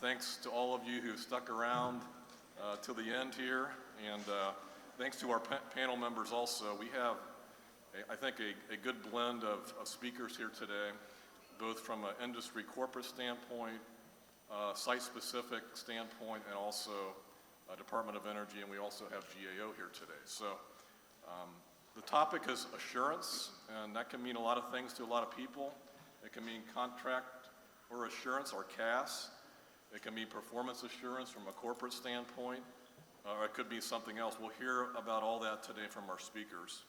Thanks to all of you who stuck around till the end here, and thanks to our panel members also. We have, I think, a good blend of speakers here today, both from an industry corporate standpoint, site-specific standpoint, and also Department of Energy, and we also have GAO here today. So the topic is assurance, and that can mean a lot of things to a lot of people. It can mean contract or assurance, or CAS. It can be performance assurance from a corporate standpoint, or it could be something else. We'll hear about all that today from our speakers.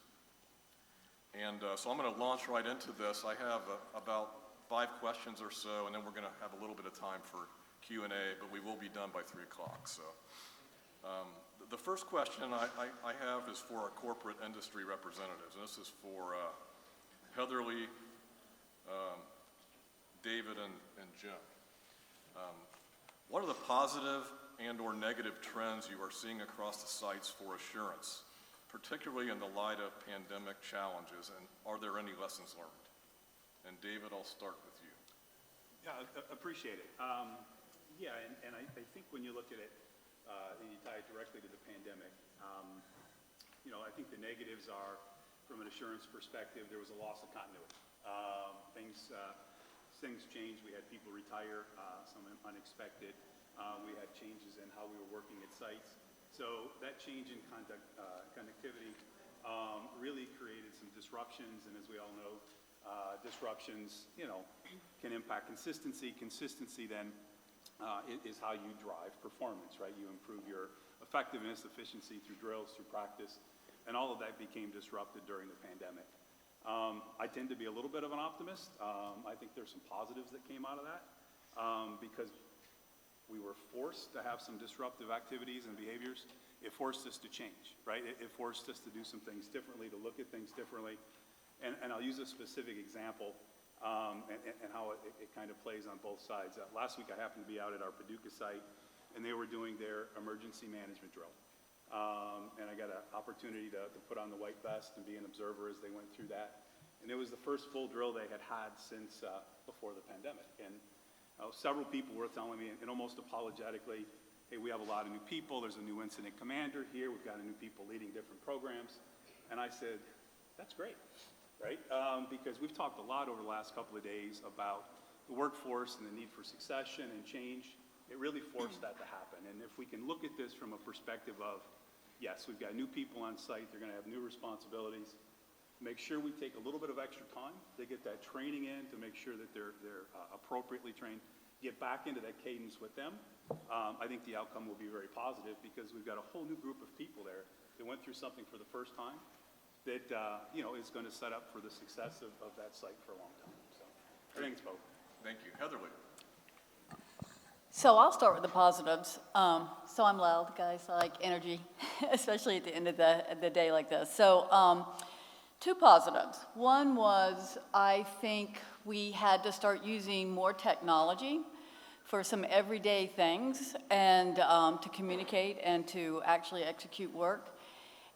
And so I'm going to launch right into this. I have about 5 questions or so, and then we're going to have a little bit of time for Q&A, but we will be done by 3 o'clock. So the first question I have is for our corporate industry representatives, and this is for Heatherly, David, and Jim. What are the positive and or negative trends you are seeing across the sites for assurance, particularly in the light of pandemic challenges, and are there any lessons learned? And David, I'll start with you. Yeah, appreciate it. Yeah, and I think when you look at it, and you tie it directly to the pandemic, I think the negatives are, from an assurance perspective, there was a loss of continuity. Things changed. We had people retire, some unexpected. We had changes in how we were working at sites. So that change in connectivity really created some disruptions, and as we all know, disruptions, can impact consistency. Consistency then is how you drive performance, right? You improve your effectiveness, efficiency through drills, through practice, and all of that became disrupted during the pandemic. I tend to be a little bit of an optimist. I think there's some positives that came out of that because we were forced to have some disruptive activities and behaviors. It forced us to change, right? It forced us to do some things differently, to look at things differently. And I'll use a specific example and how it kind of plays on both sides. Last week I happened to be out at our Paducah site, and they were doing their emergency management drill. And I got an opportunity to put on the white vest and be an observer as they went through that. And it was the first full drill they had since before the pandemic. And several people were telling me, and almost apologetically, hey, we have a lot of new people. There's a new incident commander here. We've got new people leading different programs. And I said, that's great, right? Because we've talked a lot over the last couple of days about the workforce and the need for succession and change. It really forced that to happen. And if we can look at this from a perspective of, yes, we've got new people on site, they're going to have new responsibilities, make sure we take a little bit of extra time to get that training in, to make sure that they're appropriately trained, get back into that cadence with them. I think the outcome will be very positive because we've got a whole new group of people there that went through something for the first time that is going to set up for the success of that site for a long time. So I think it's both. Thank you. Heatherly. So I'll start with the positives. So I'm loud, guys. I like energy, especially at the end of the day like this. So 2 positives. One was I think we had to start using more technology for some everyday things and to communicate and to actually execute work.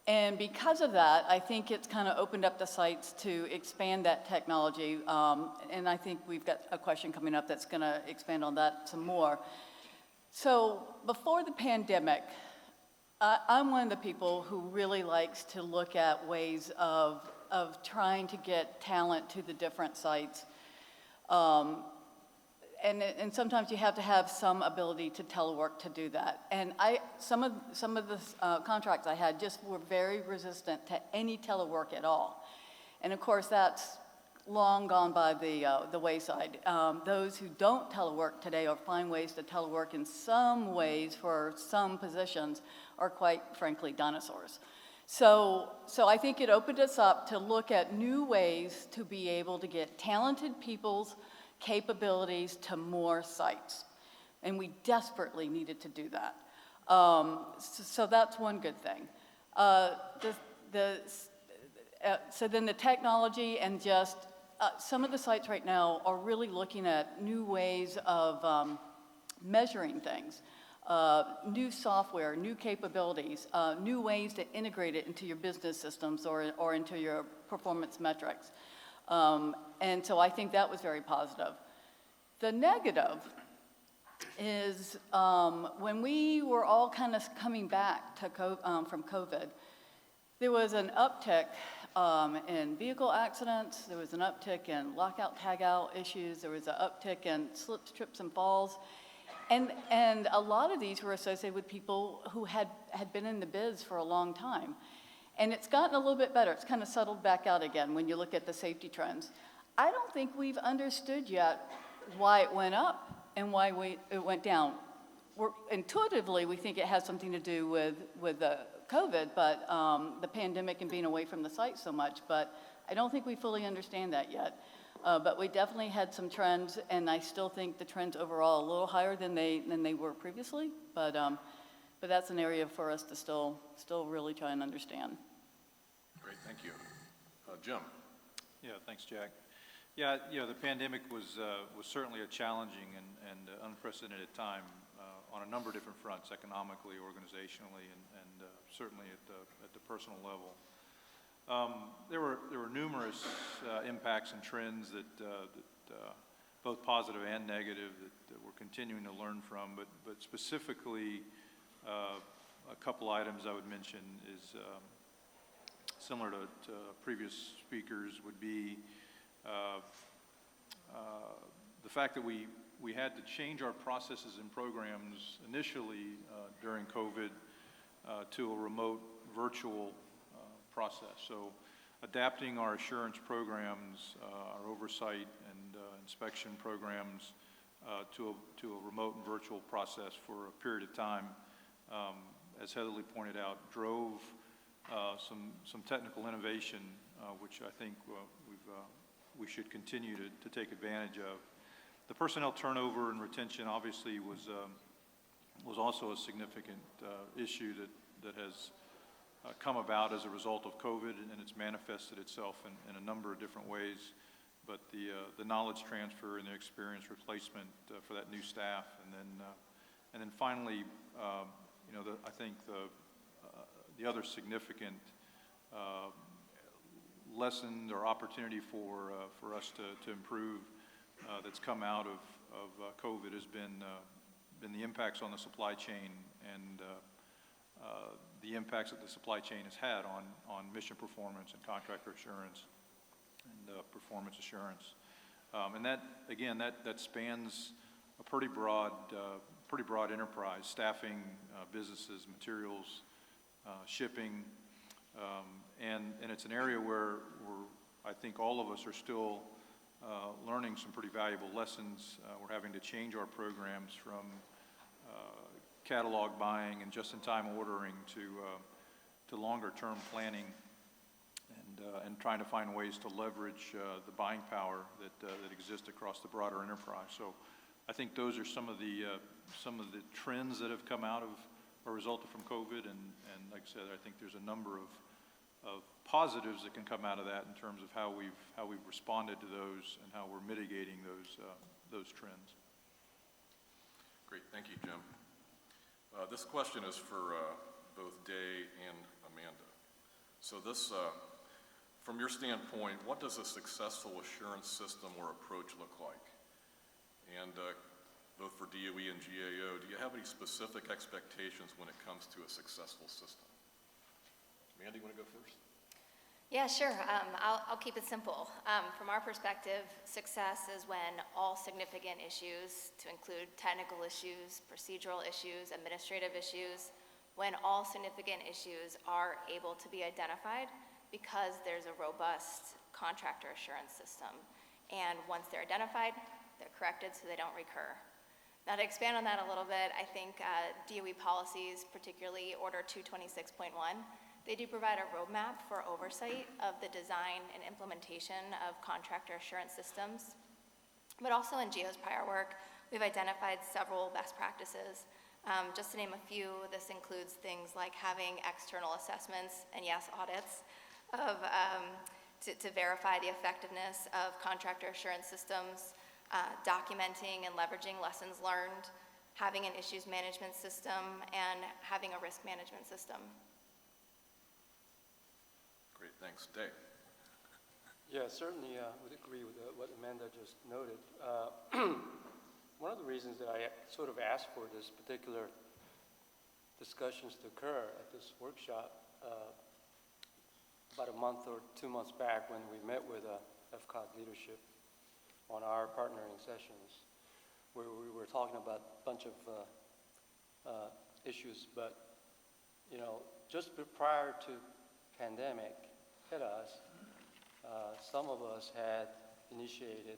And because of that, I think it's kind of opened up the sites to expand that technology. And I think we've got a question coming up that's going to expand on that some more. So before the pandemic, I'm one of the people who really likes to look at ways of trying to get talent to the different sites. And sometimes you have to have some ability to telework to do that. And some of the contracts I had just were very resistant to any telework at all. And of course, that's long gone by the wayside. Those who don't telework today or find ways to telework in some ways for some positions are quite frankly dinosaurs. So I think it opened us up to look at new ways to be able to get talented people's capabilities to more sites. And we desperately needed to do that. So that's one good thing. So then the technology and just some of the sites right now are really looking at new ways of measuring things, new software, new capabilities, new ways to integrate it into your business systems or into your performance metrics. And so I think that was very positive. The negative is when we were all kind of coming back to from COVID, there was an uptick in vehicle accidents, there was an uptick in lockout, tagout issues, there was an uptick in slips, trips, and falls. And a lot of these were associated with people who had been in the biz for a long time. And it's gotten a little bit better. It's kind of settled back out again when you look at the safety trends. I don't think we've understood yet why it went up and why it went down. Intuitively, we think it has something to do with the COVID, but the pandemic and being away from the site so much. But I don't think we fully understand that yet. But we definitely had some trends, and I still think the trends overall are a little higher than they were previously. But that's an area for us to still really try and understand. Great, thank you. Jim? Yeah, thanks, Jack. Yeah, the pandemic was certainly a challenging and unprecedented time on a number of different fronts, economically, organizationally, and certainly at the personal level. There were numerous impacts and trends that both positive and negative that we're continuing to learn from, but specifically a couple items I would mention is similar to previous speakers would be the fact that we had to change our processes and programs initially during COVID to a remote virtual process. So adapting our assurance programs, our oversight and inspection programs to a remote and virtual process for a period of time, as Heatherly pointed out, drove some technical innovation, which I think we should continue to take advantage of. The personnel turnover and retention obviously was also a significant issue that has come about as a result of COVID, and it's manifested itself in a number of different ways. But the knowledge transfer and the experience replacement for that new staff, and then finally, I think the other significant lesson or opportunity for us to improve that's come out of COVID has been the impacts on the supply chain and the impacts that the supply chain has had on mission performance and contractor assurance and performance assurance. And that, again, that spans a pretty broad enterprise: staffing, businesses, materials, shipping, and it's an area where I think all of us are still learning some pretty valuable lessons. We're having to change our programs from catalog buying and just-in-time ordering to longer-term planning and trying to find ways to leverage the buying power that exists across the broader enterprise. So I think those are some of the trends that have come out of or resulted from COVID, and like I said, I think there's a number of positives that can come out of that in terms of how we've responded to those and how we're mitigating those trends. Great, thank you, Jim. This question is for both Day and Amanda. So this, from your standpoint, what does a successful assurance system or approach look like? And both for DOE and GAO, do you have any specific expectations when it comes to a successful system? Amanda, you want to go first? Yeah, sure. I'll keep it simple. From our perspective, success is when all significant issues, to include technical issues, procedural issues, administrative issues, when all significant issues are able to be identified because there's a robust contractor assurance system. And once they're identified, they're corrected so they don't recur. Now, to expand on that a little bit, I think DOE policies, particularly Order 226.1, they do provide a roadmap for oversight of the design and implementation of contractor assurance systems. But also in GEO's prior work, we've identified several best practices. Just to name a few, this includes things like having external assessments and, yes, audits to verify the effectiveness of contractor assurance systems, documenting and leveraging lessons learned, having an issues management system, and having a risk management system. Great, thanks. Day? Yeah, certainly would agree with what Amanda just noted. one of the reasons that I sort of asked for this particular discussions to occur at this workshop about a month or 2 months back when we met with FCOG leadership on our partnering sessions, where we were talking about a bunch of issues, but just prior to pandemic hit us, some of us had initiated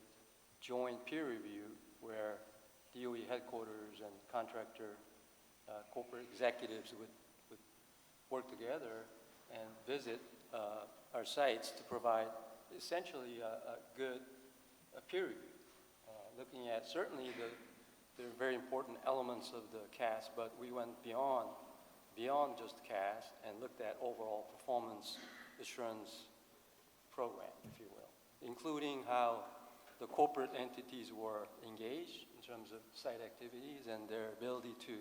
joint peer review where DOE headquarters and contractor corporate executives would work together and visit our sites to provide essentially a good peer review, looking at certainly the very important elements of the CAS, but we went beyond just CAS and looked at overall performance assurance program, if you will, including how the corporate entities were engaged in terms of site activities and their ability to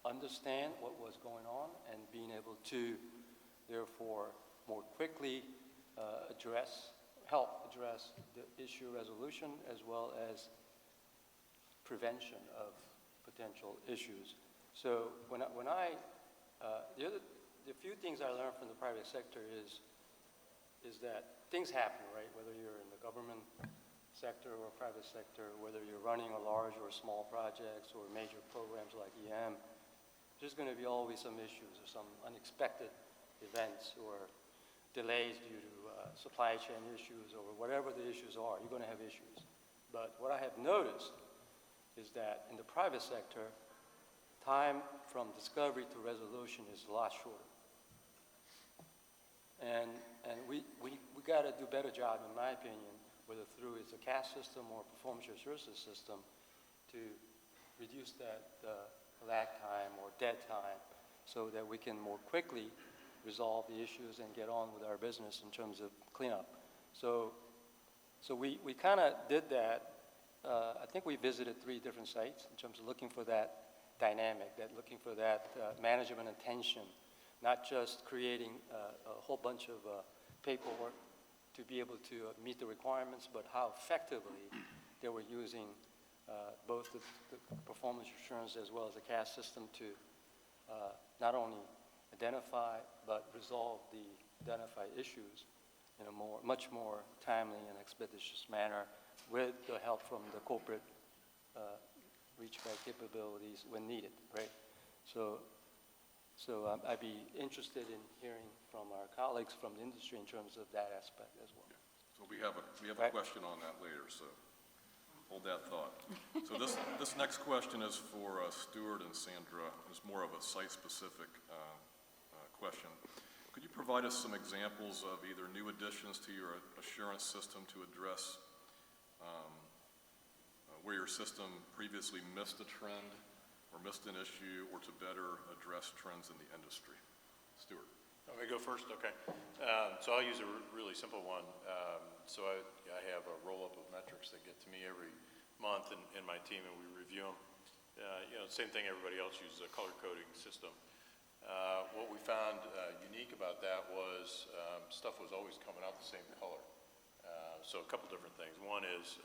understand what was going on and being able to, therefore, more quickly help address the issue resolution as well as prevention of potential issues. So the few things I learned from the private sector is that things happen, right? Whether you're in the government sector or private sector, whether you're running a large or small projects or major programs like EM, there's going to be always some issues or some unexpected events or delays due to supply chain issues or whatever the issues are. You're going to have issues. But what I have noticed is that in the private sector, time from discovery to resolution is a lot shorter. And we got to do a better job, in my opinion, whether through it's a CAS system or performance assurance system, to reduce that lag time or dead time so that we can more quickly resolve the issues and get on with our business in terms of cleanup. So we kind of did that. I think we visited 3 different sites in terms of looking for that dynamic, looking for that management attention, not just creating a whole bunch of paperwork to be able to meet the requirements, but how effectively they were using both the performance assurance as well as the CAS system to not only identify but resolve the identified issues in a much more timely and expeditious manner with the help from the corporate reach-back capabilities when needed, right? So I'd be interested in hearing from our colleagues from the industry in terms of that aspect as well. So we have a Right. question on that later, so hold that thought. So this next question is for Stuart and Sandra. It's more of a site-specific question. Could you provide us some examples of either new additions to your assurance system to address where your system previously missed a trend or missed an issue, or to better address trends in the industry? Stuart. Let me go first? Okay. So I'll use a really simple one. So I have a roll-up of metrics that get to me every month in my team, and we review them. Same thing everybody else uses, a color coding system. What we found unique about that was stuff was always coming out the same color. So a couple different things. One is,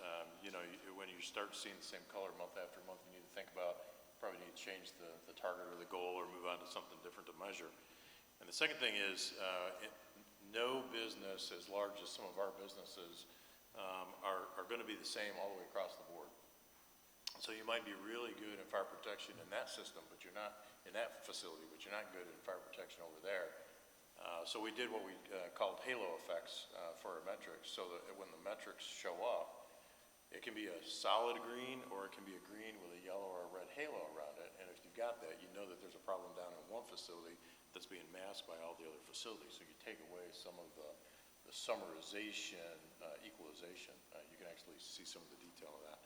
when you start seeing the same color month after month, you need to think about, probably need to change the target or the goal or move on to something different to measure. And the second thing is, no business as large as some of our businesses are going to be the same all the way across the board. So you might be really good in fire protection in that system, but you're not in that facility, but you're not good in fire protection over there. So we did what we called halo effects for our metrics, so that when the metrics show up, it can be a solid green or it can be a green with a yellow or a red halo around it. And if you've got that, you know that there's a problem down in one facility that's being masked by all the other facilities. So you take away some of the summarization, equalization. You can actually see some of the detail of that.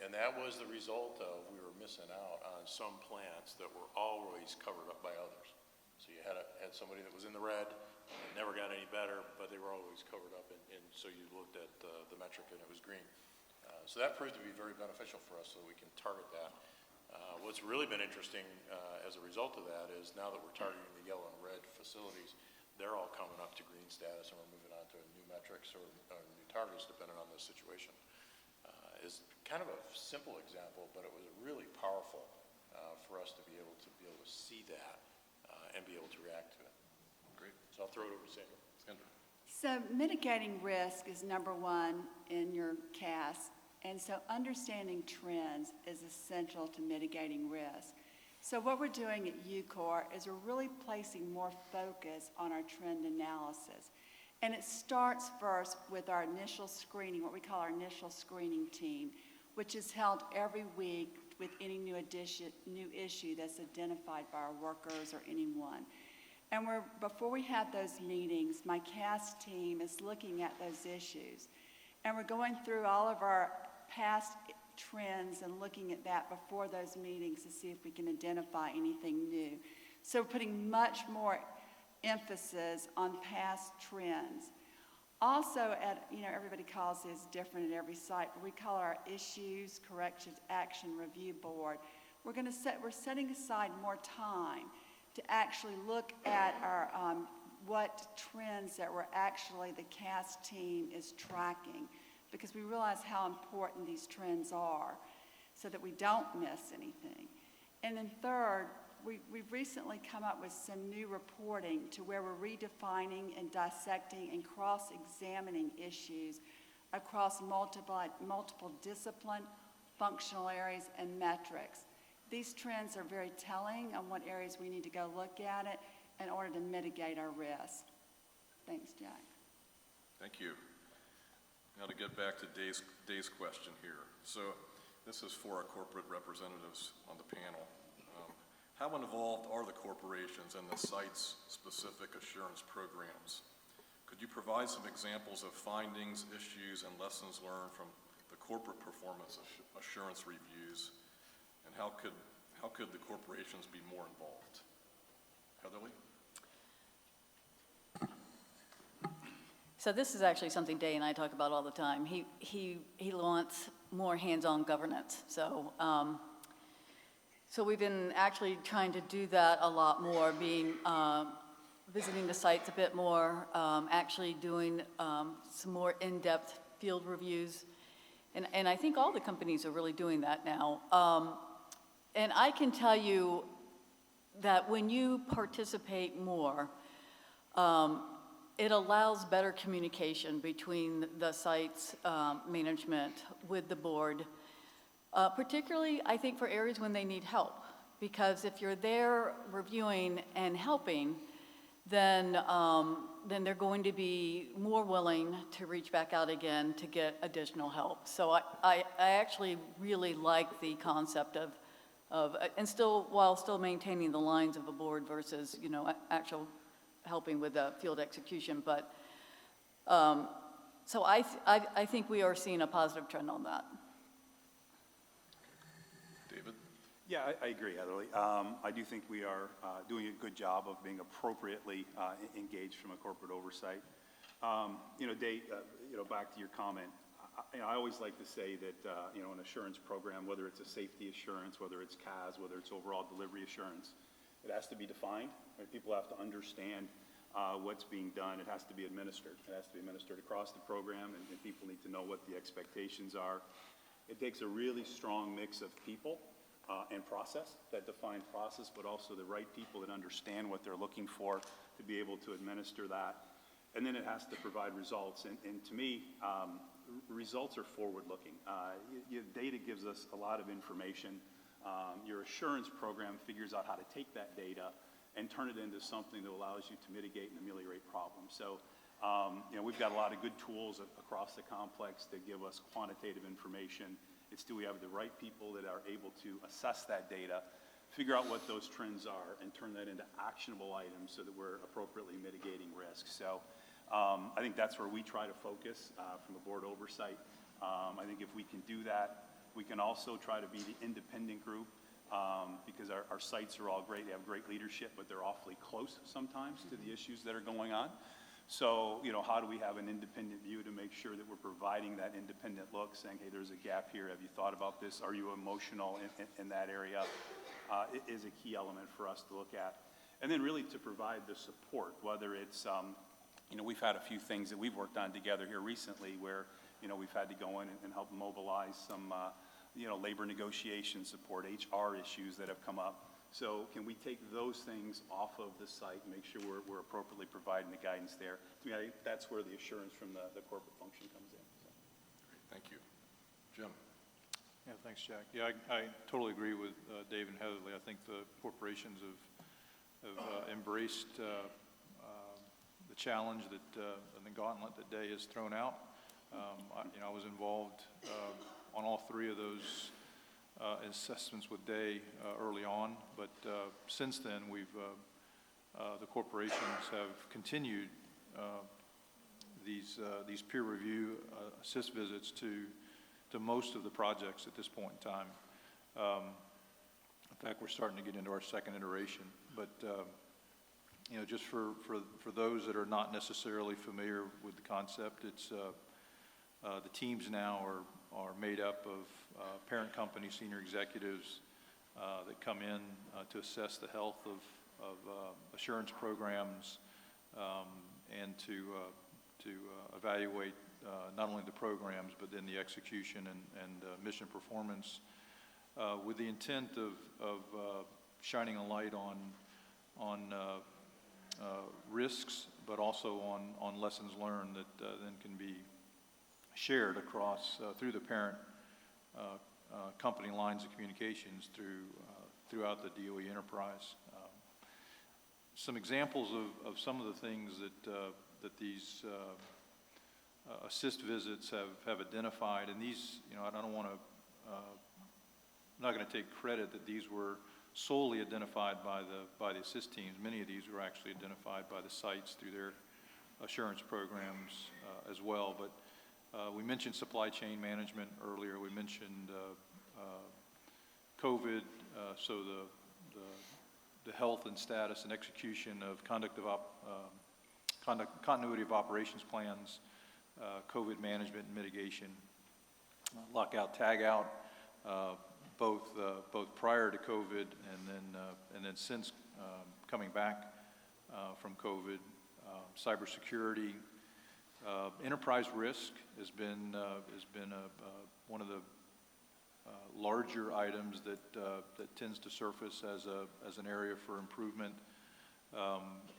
And that was the result of we were missing out on some plants that were always covered up by others. So you had somebody that was in the red, and never got any better, but they were always covered up, and so you looked at the metric and it was green. So that proved to be very beneficial for us, so we can target that. What's really been interesting as a result of that is now that we're targeting the yellow and red facilities, they're all coming up to green status, and we're moving on to new metrics or new targets depending on the situation. Is kind of a simple example, but it was really powerful for us to be able to see that and be able to react to it. Great. So I'll throw it over to Sandra. Sandra? So mitigating risk is number one in your CAS, and so understanding trends is essential to mitigating risk. So what we're doing at UCOR is we're really placing more focus on our trend analysis. And it starts first with our initial screening, what we call our initial screening team, which is held every week with any new issue that's identified by our workers or anyone. And before we have those meetings, my CAS team is looking at those issues. And we're going through all of our past trends and looking at that before those meetings to see if we can identify anything new. So we're putting much more emphasis on past trends. Also, everybody calls this different at every site, but we call our Issues Corrections Action Review Board. We're setting aside more time to actually look at our what trends that the CAS team is tracking, because we realize how important these trends are so that we don't miss anything. And then third, we've recently come up with some new reporting to where we're redefining and dissecting and cross-examining issues across multiple discipline, functional areas, and metrics. These trends are very telling on what areas we need to go look at it in order to mitigate our risk. Thanks, Jack. Thank you. Now to get back to Dave's question here. So this is for our corporate representatives on the panel. How involved are the corporations in the site's specific assurance programs? Could you provide some examples of findings, issues, and lessons learned from the corporate performance assurance reviews? And how could the corporations be more involved? Heatherly? So this is actually something Day and I talk about all the time. He wants more hands-on governance. So we've been actually trying to do that a lot more, visiting the sites a bit more, actually doing some more in-depth field reviews. And I think all the companies are really doing that now. And I can tell you that when you participate more, it allows better communication between the site's management with the board. Particularly, I think, for areas when they need help. Because if you're there reviewing and helping, then they're going to be more willing to reach back out again to get additional help. So I actually really like the concept and while still maintaining the lines of a board versus, actual helping with the field execution. But, so I think we are seeing a positive trend on that. David? Yeah, I agree, Heatherly. I do think we are doing a good job of being appropriately engaged from a corporate oversight. Dave, back to your comment, I always like to say that, an assurance program, whether it's a safety assurance, whether it's CAS, whether it's overall delivery assurance, it has to be defined. Right? People have to understand what's being done. It has to be administered. It has to be administered across the program, and people need to know what the expectations are. It takes a really strong mix of people and process, that defined process, but also the right people that understand what they're looking for to be able to administer that. And then it has to provide results. And to me, results are forward-looking. Data gives us a lot of information. Your assurance program figures out how to take that data and turn it into something that allows you to mitigate and ameliorate problems. So, we've got a lot of good tools across the complex that give us quantitative information. It's do we have the right people that are able to assess that data, figure out what those trends are, and turn that into actionable items so that we're appropriately mitigating risk. So I think that's where we try to focus from a board oversight. I think if we can do that, we can also try to be the independent group because our sites are all great. They have great leadership, but they're awfully close sometimes to the issues that are going on. So, how do we have an independent view to make sure that we're providing that independent look, saying, hey, there's a gap here. Have you thought about this? Are you emotional in that area? It is a key element for us to look at. And then really to provide the support, whether it's, we've had a few things that we've worked on together here recently where we've had to go in and help mobilize some, labor negotiation support, HR issues that have come up. So can we take those things off of the site and make sure we're appropriately providing the guidance there? To me, I think that's where the assurance from the corporate function comes in. So. Great, thank you. Jim? Yeah, thanks, Jack. Yeah, I totally agree with Dave and Heatherly. I think the corporations have embraced the challenge that the gauntlet that Day has thrown out. I was involved on all three of those assessments with Day early on, but since then the corporations have continued these peer review assist visits to most of the projects at this point in time. In fact, we're starting to get into our second iteration, but just for those that are not necessarily familiar with the concept, it's the teams now are made up of parent company senior executives that come in to assess the health of assurance programs and to evaluate not only the programs but then the execution and mission performance with the intent of shining a light on risks, but also on lessons learned that then can be shared across through the parent company lines of communications throughout the DOE enterprise. Some examples of some of the things that these assist visits have identified, and these, I don't want to, I'm not going to take credit that these were solely identified by the assist teams. Many of these were actually identified by the sites through their assurance programs as well. But we mentioned supply chain management earlier. We mentioned COVID, so the health and status and execution of continuity of operations plans, COVID management and mitigation, lockout, tagout, both prior to COVID and then since coming back from COVID, cybersecurity, enterprise risk has been one of the larger items that tends to surface as an area for improvement,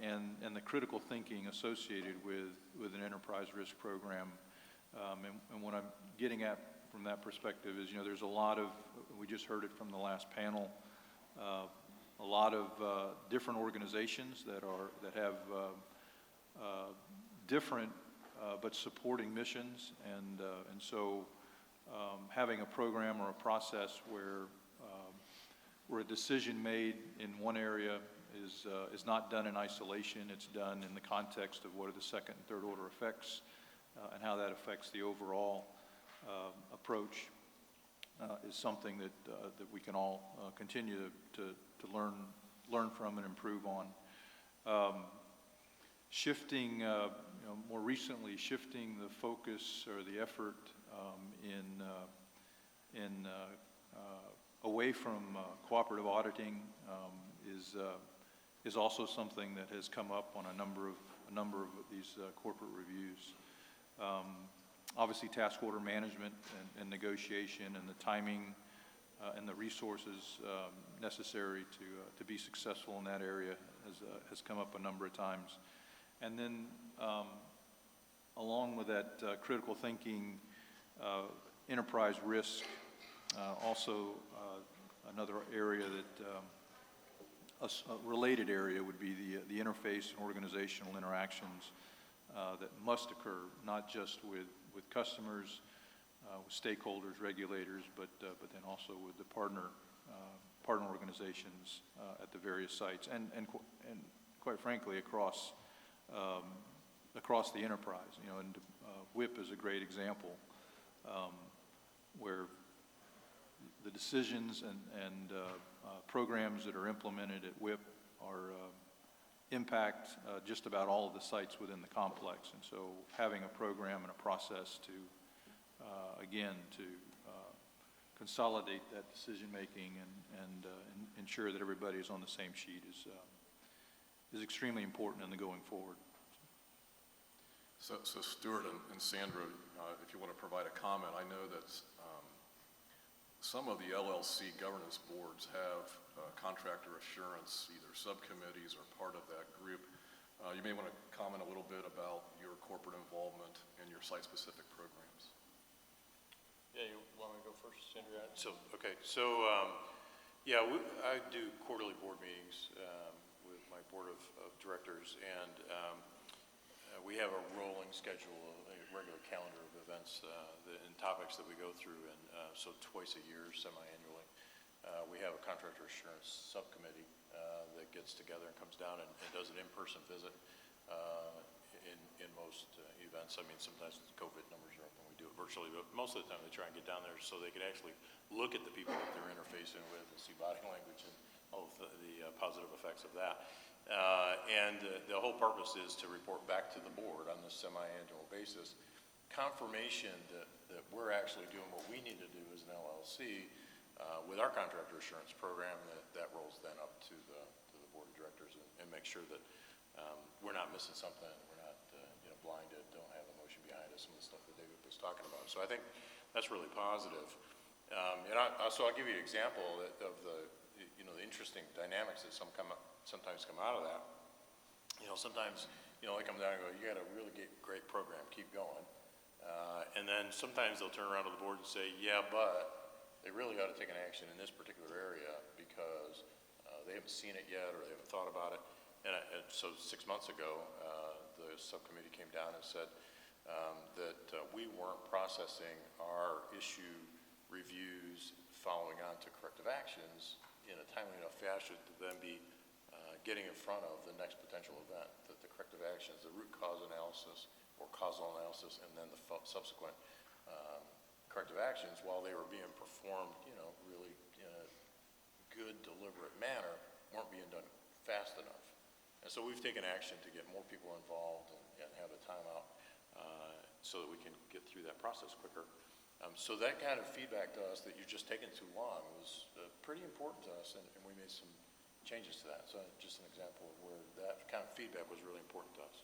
and the critical thinking associated with an enterprise risk program. And what I'm getting at from that perspective is, there's a lot of, we just heard it from the last panel, a lot of different organizations that have different but supporting missions, and so having a program or a process where a decision made in one area is not done in isolation. It's done in the context of what are the second and third order effects and how that affects the overall approach is something that we can all continue to learn from and improve on. Shifting, more recently, shifting the focus or the effort away from cooperative auditing is also something that has come up on a number of these corporate reviews. Obviously, task order management and negotiation and the timing and the resources necessary to be successful in that area has come up a number of times. And then along with that critical thinking, enterprise risk, also another area that, a related area would be the interface and organizational interactions that must occur, not just with customers, with stakeholders, regulators, but then also with the partner organizations at the various sites, and quite frankly across the enterprise. And WIP is a great example where the decisions and programs that are implemented at WIP are impact just about all of the sites within the complex. And so having a program and a process to consolidate that decision making and ensure that everybody is on the same sheet is extremely important in the going forward. So Stuart and Sandra, if you want to provide a comment, I know that some of the LLC governance boards have contractor assurance, either subcommittees or part of that group. You may want to comment a little bit about your corporate involvement in your site-specific programs. Yeah, you want me to go first, Sandra? I do quarterly board meetings with my board of directors, and we have a rolling schedule, a regular calendar of events and topics that we go through, and so twice a year, semi-annually, we have a contractor assurance subcommittee that gets together and comes down and does an in-person visit in most events. I mean, sometimes the COVID numbers are up and we do it virtually, but most of the time they try and get down there so they can actually look at the people that they're interfacing with and see body language and all of the positive effects of that. The whole purpose is to report back to the board on this semi-annual basis, confirmation that we're actually doing what we need to do as an LLC with our contractor assurance program, that rolls then up to the board of directors and make sure that we're not missing something, we're not blinded, don't have emotion behind us, some of the stuff that David was talking about. So I think that's really positive. I'll give you an example of the interesting dynamics that sometimes come out of that. Sometimes, they come down and go, you got a really great program, keep going. And then sometimes they'll turn around to the board and say, yeah, but they really ought to take an action in this particular area because they haven't seen it yet or they haven't thought about it. And so 6 months ago, the subcommittee came down and said that we weren't processing our issue reviews following on to corrective actions in a timely enough fashion to then be getting in front of the next potential event, that the corrective actions, the root cause analysis or causal analysis, and then the subsequent corrective actions, while they were being performed, really in a good, deliberate manner, weren't being done fast enough. And so we've taken action to get more people involved and have a timeout so that we can get through that process quicker. So that kind of feedback to us that you're just taking too long was pretty important to us, and we made some changes to that. So just an example of where that kind of feedback was really important to us.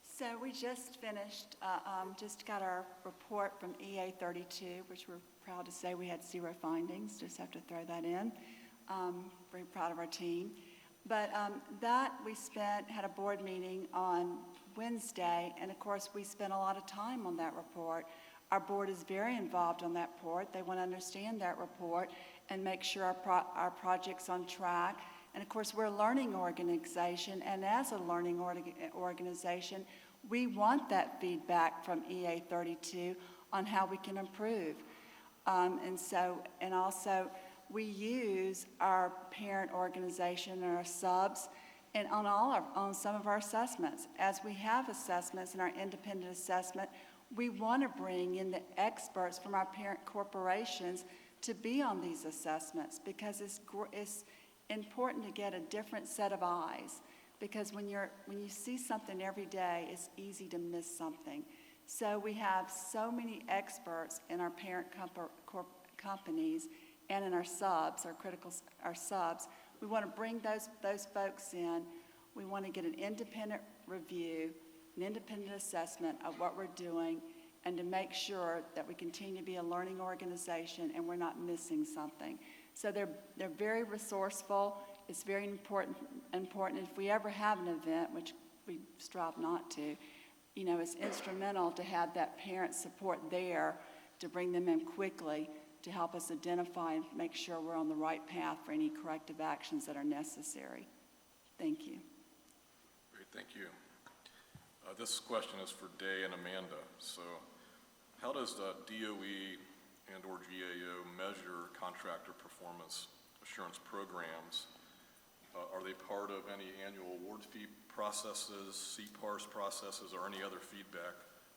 So we just finished, just got our report from EA 32, which we're proud to say we had 0 findings, just have to throw that in. Very proud of our team. But that we had a board meeting on Wednesday, and of course we spent a lot of time on that report. Our board is very involved on that report. They want to understand that report and make sure our project's on track. And of course, we're a learning organization, and as a learning organization, we want that feedback from EA 32 on how we can improve. And also, we use our parent organization and our subs and on some of our assessments. As we have assessments in our independent assessment, we want to bring in the experts from our parent corporations to be on these assessments because it's important to get a different set of eyes, because when you see something every day, it's easy to miss something. So we have so many experts in our parent companies and in our subs, our subs. We want to bring those folks in. We want to get an independent review, an independent assessment of what we're doing, and to make sure that we continue to be a learning organization and we're not missing something. So they're very resourceful. It's very important. If we ever have an event, which we strive not to, it's instrumental to have that parent support there to bring them in quickly to help us identify and make sure we're on the right path for any corrective actions that are necessary. Thank you. Great, thank you. This question is for Day and Amanda. So how does DOE and or GAO measure contractor performance assurance programs? Are they part of any annual award fee processes, CPARS processes, or any other feedback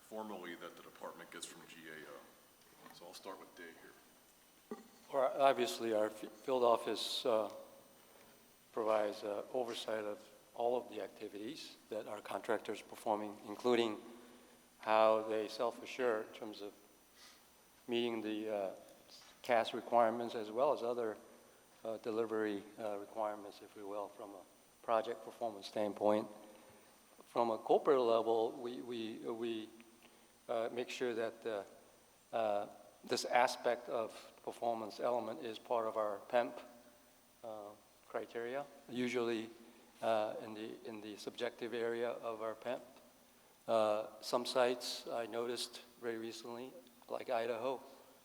formally that the department gets from GAO? So I'll start with Day here. Well, obviously, our field office provides oversight of all of the activities that our contractors are performing, including how they self-assure in terms of meeting the CAS requirements as well as other delivery requirements, if we will, from a project performance standpoint. from a corporate level, we make sure that this aspect of performance element is part of our PEMP criteria, usually in the subjective area of our PEMP. Some sites I noticed very recently, like Idaho,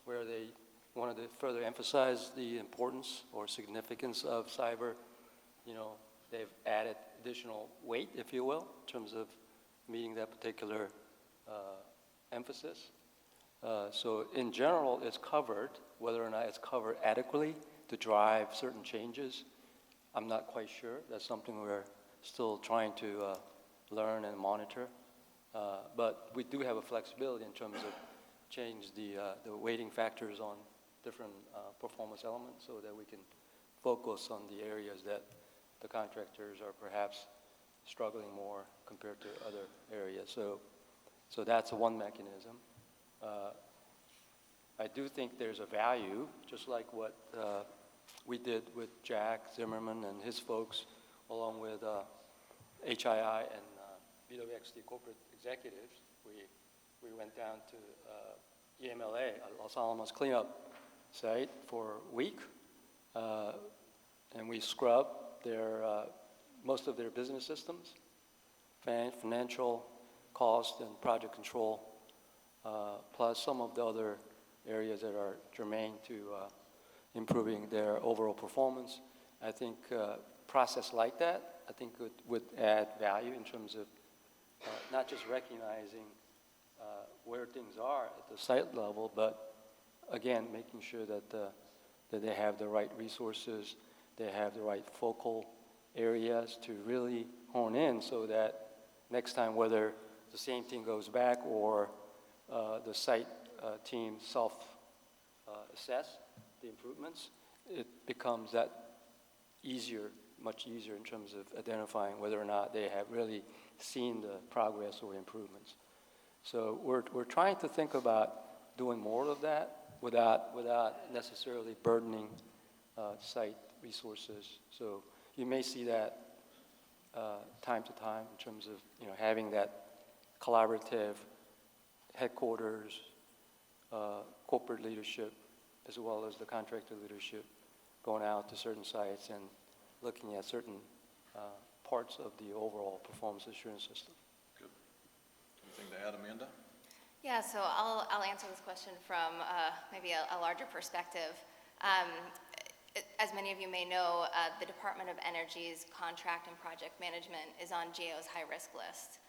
where they wanted to further emphasize the importance or significance of cyber, they've added additional weight, if you will, in terms of meeting that particular emphasis. So in general, it's covered. Whether or not it's covered adequately to drive certain changes, I'm not quite sure. That's something we're still trying to learn and monitor. But we do have a flexibility in terms of change the weighting factors on different performance elements so that we can focus on the areas that the contractors are perhaps struggling more compared to other areas. So that's one mechanism. I do think there's a value, just like what we did with Jack Zimmerman and his folks, along with HII and BWXT corporate executives. We went down to EMLA, Los Alamos cleanup site for a week, and we scrubbed most of their business systems, financial, cost, and project control, plus some of the other areas that are germane to improving their overall performance. I think process like that, I think would add value in terms of not just recognizing where things are at the site level, but again, making sure that they have the right resources, they have the right focal areas to really hone in so that next time, whether the same thing goes back or the site team self-assess the improvements, it becomes that much easier in terms of identifying whether or not they have really seen the progress or improvements. So we're trying to think about doing more of that without necessarily burdening site resources. So you may see that time to time in terms of having that collaborative headquarters, corporate leadership, as well as the contractor leadership, going out to certain sites and looking at certain parts of the overall performance assurance system. Good. Anything to add, Amanda? Yeah, so I'll answer this question from maybe a larger perspective. As many of you may know, the Department of Energy's contract and project management is on GAO's high-risk list.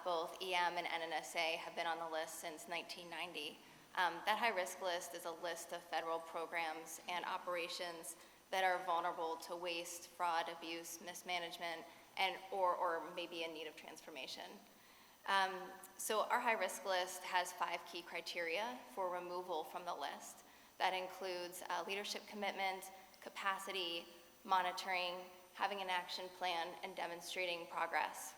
Both EM and NNSA have been on the list since 1990. That high-risk list is a list of federal programs and operations that are vulnerable to waste, fraud, abuse, mismanagement, or maybe in need of transformation. So our high-risk list has 5 key criteria for removal from the list. That includes leadership commitment, capacity, monitoring, having an action plan, and demonstrating progress.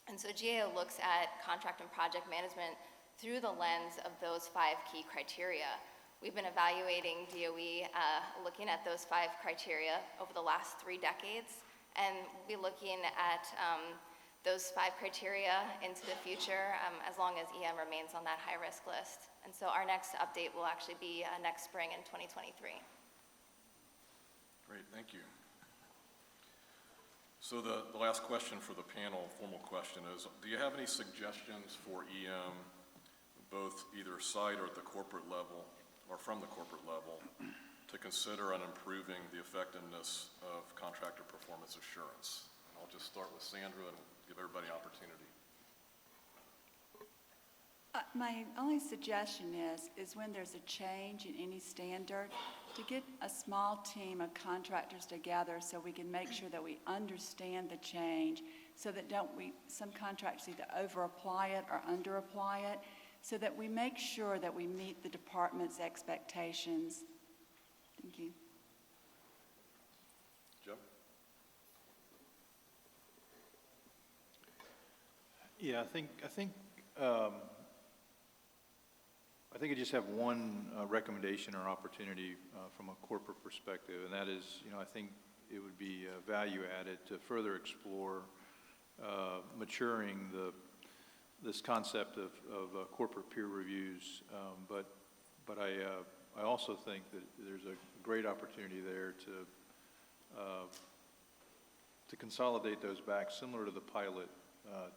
And so GAO looks at contract and project management through the lens of those 5 key criteria. We've been evaluating DOE, looking at those 5 criteria over the last 3 decades, and we'll be looking at those 5 criteria into the future as long as EM remains on that high-risk list. And so our next update will actually be next spring in 2023. Great, thank you. So the last question for the panel, formal question, is do you have any suggestions for EM, both either site or at the corporate level, or from the corporate level, to consider on improving the effectiveness of contractor performance assurance? And I'll just start with Sandra and give everybody an opportunity. My only suggestion is when there's a change in any standard, to get a small team of contractors together so we can make sure that we understand the change, so that some contractors either over-apply it or under-apply it, so that we make sure that we meet the department's expectations. Thank you. Joe? Yeah, I think I just have one recommendation or opportunity from a corporate perspective, and that is, I think it would be value added to further explore maturing this concept of corporate peer reviews. But I also think that there's a great opportunity there to consolidate those back, similar to the pilot,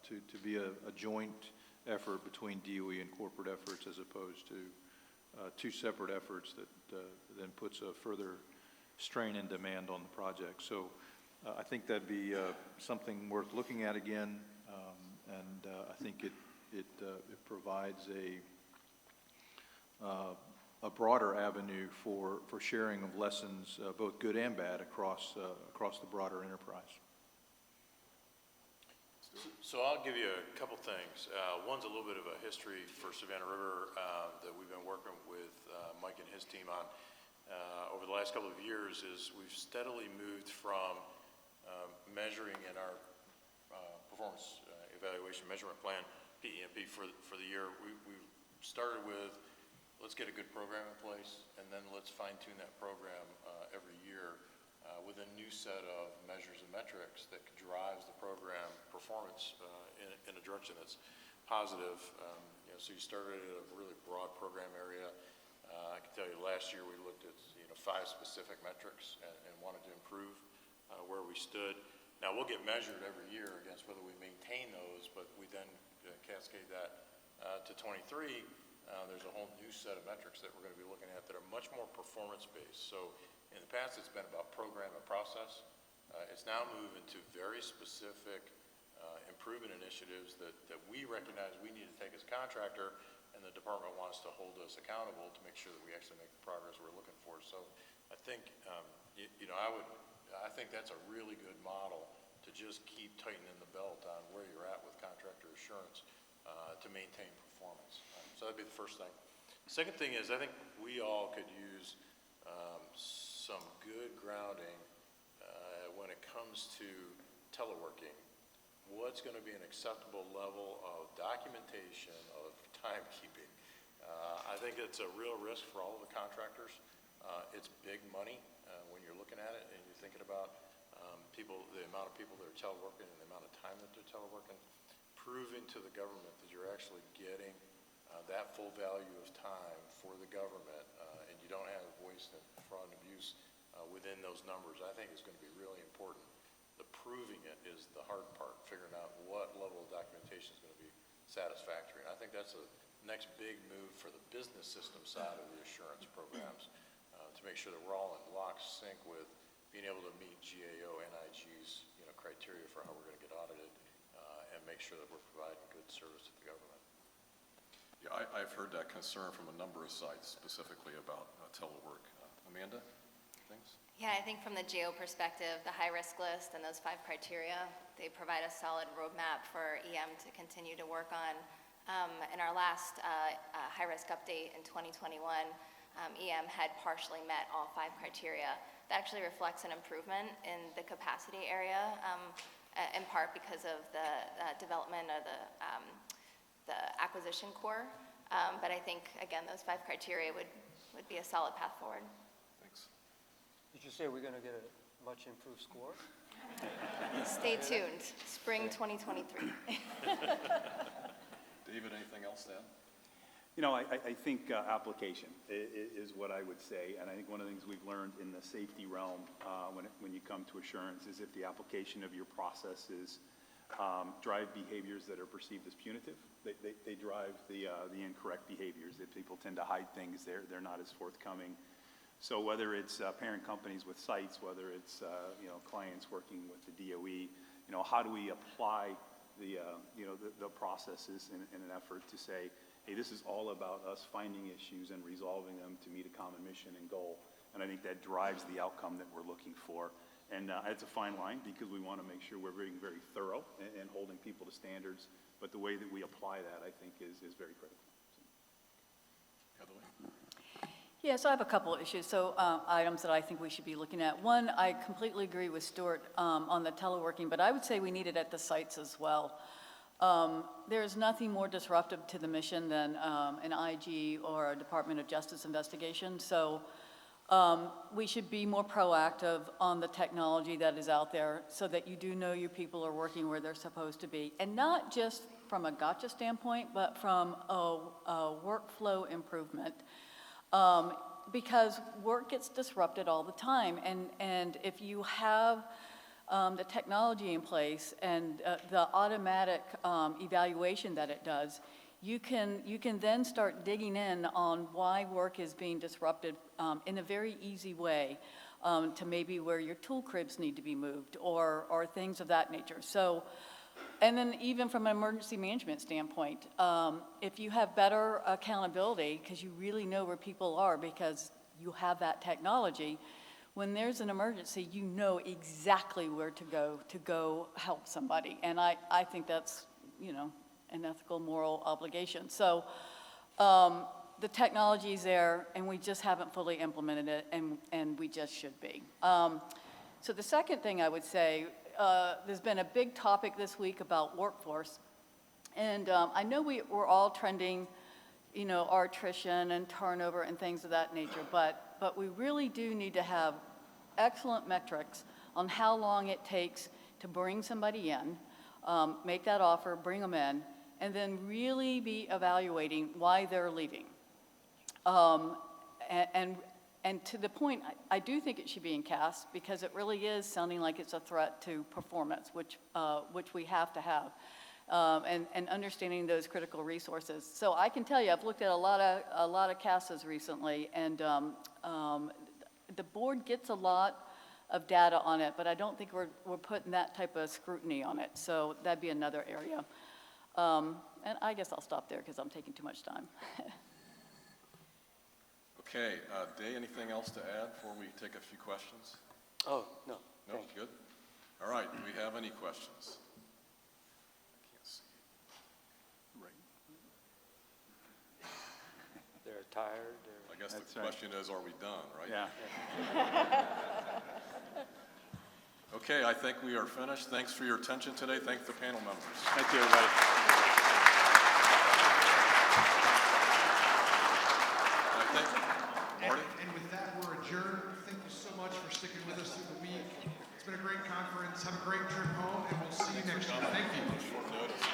to be a joint effort between DOE and corporate efforts, as opposed to two separate efforts that then puts a further strain and demand on the project. So I think that'd be something worth looking at again, and I think it provides a broader avenue for sharing of lessons, both good and bad, across the broader enterprise. So I'll give you a couple things. One's a little bit of a history for Savannah River that we've been working with Mike and his team on over the last couple of years. Is we've steadily moved from measuring in our performance evaluation measurement plan, PEMP, for the year. We started with, let's get a good program in place, and then let's fine-tune that program every year with a new set of measures and metrics that drives the program performance in a direction that's positive. So you started at a really broad program area. I can tell you last year we looked at 5 specific metrics and wanted to improve where we stood. Now we'll get measured every year against whether we maintain those, but we then cascade that to 23. There's a whole new set of metrics that we're going to be looking at that are much more performance-based. So in the past, it's been about program and process. It's now moved into very specific improvement initiatives that we recognize we need to take as a contractor, and the department wants to hold us accountable to make sure that we actually make the progress we're looking for. So I think, I think that's a really good model to just keep tightening the belt on where you're at with contractor assurance to maintain performance. So that'd be the first thing. The second thing is, I think we all could use some good grounding when it comes to teleworking. What's going to be an acceptable level of documentation, of timekeeping? I think it's a real risk for all of the contractors. It's big money when you're looking at it and you're thinking about the amount of people that are teleworking and the amount of time that they're teleworking. Proving to the government that you're actually getting that full value of time for the government, and you don't have waste and fraud and abuse within those numbers, I think is going to be really important. The proving it is the hard part, figuring out what level of documentation is going to be satisfactory. And I think that's the next big move for the business system side of the assurance programs, to make sure that we're all in lock sync with being able to meet GAO, NIG's criteria for how we're going to get audited, and make sure that we're providing good service to the government. Yeah, I've heard that concern from a number of sites, specifically about telework. Amanda, things? Yeah, I think from the GAO perspective, the high-risk list and those 5 criteria, they provide a solid roadmap for EM to continue to work on. In our last high-risk update in 2021, EM had partially met all 5 criteria. That actually reflects an improvement in the capacity area, in part because of the development of the acquisition core. But I think, again, those 5 criteria would be a solid path forward. Thanks. Did you say we're going to get a much improved score? Stay tuned. Spring 2023. David, anything else to add? I think application is what I would say, and I think one of the things we've learned in the safety realm when you come to assurance is if the application of your processes drive behaviors that are perceived as punitive, they drive the incorrect behaviors. If people tend to hide things, they're not as forthcoming. So whether it's parent companies with sites, whether it's clients working with the DOE, how do we apply the processes in an effort to say, hey, this is all about us finding issues and resolving them to meet a common mission and goal. And I think that drives the outcome that we're looking for. And it's a fine line because we want to make sure we're being very thorough and holding people to standards. But the way that we apply that, I think, is very critical. Heatherly? Yeah, so I have a couple of issues, items that I think we should be looking at. One, I completely agree with Stuart on the teleworking, but I would say we need it at the sites as well. There's nothing more disruptive to the mission than an IG or a Department of Justice investigation. So We should be more proactive on the technology that is out there so that you do know your people are working where they're supposed to be. And not just from a gotcha standpoint, but from a workflow improvement. Because work gets disrupted all the time. And if you have the technology in place and the automatic evaluation that it does, you can then start digging in on why work is being disrupted in a very easy way to maybe where your tool cribs need to be moved or things of that nature. So, and then even from an emergency management standpoint, if you have better accountability because you really know where people are because you have that technology, when there's an emergency, you know exactly where to go help somebody. And I think that's, an ethical, moral obligation. So the technology's there, and we just haven't fully implemented it, and we just should be. So the second thing I would say, there's been a big topic this week about workforce. And I know we're all trending, our attrition and turnover and things of that nature, but we really do need to have excellent metrics on how long it takes to bring somebody in, make that offer, bring them in, and then really be evaluating why they're leaving. And to the point, I do think it should be in CAS because it really is sounding like it's a threat to performance, which we have to have, and understanding those critical resources. So I can tell you, I've looked at a lot of CASs recently, and the board gets a lot of data on it, but I don't think we're putting that type of scrutiny on it. So that'd be another area. And I guess I'll stop there because I'm taking too much time. Okay, Day, anything else to add before we take a few questions? Oh, no. No, thank you. good. All right, do we have any questions? I can't see. They're tired, I guess That's the right. question is, are we done, right? Yeah. Okay, I think we are finished. Thanks for your attention today. Thank the panel members. Thank you, everybody. I think, Marty? And with that, we're adjourned. Thank you so much for sticking with us through the week. It's been a great conference. Have a great trip home, and we'll see you next year. Thank you. Short notice.